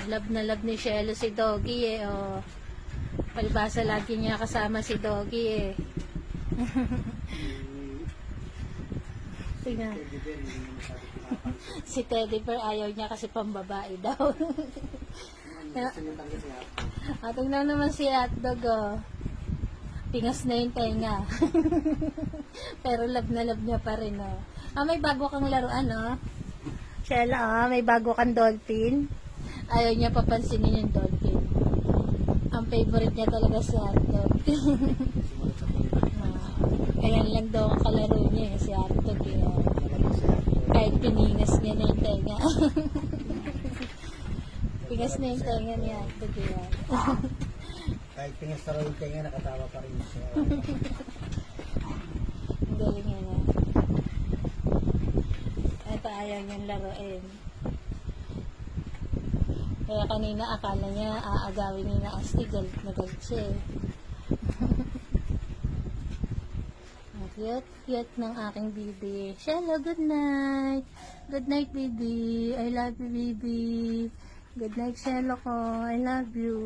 Love na love ni Shelo si Doggy eh. Oh. Palibasa lagi niya kasama si Doggy eh. Tingnan. Si Teddy Bear ayaw niya kasi pambabae daw. Tingnan naman si Hotdog oh. Pingas na yung tenga. Pero love na love niya pa rin oh. May bago kang laruan oh. Shella may bago kang dolphin. Ayaw niya papansinin yung dolphin. Ang favorite niya talaga si Hotdog. Ayan lang daw ang kalaro niya si Hotdog eh. Kahit piningas niya na yung tenga. Pingas na yung tenga ni Hotdog eh. Kahit pingas na yung tenga, nakatawa pa rin siya. Ang galing niya na. Ito ayaw niyang laruin. Kaya kanina akala niya aagawin niya na astig. Galit na galit siya eh. Cute ng aking baby. Shelo, good night. Good night, baby. I love you, baby. Good night, Shelo ko. I love you.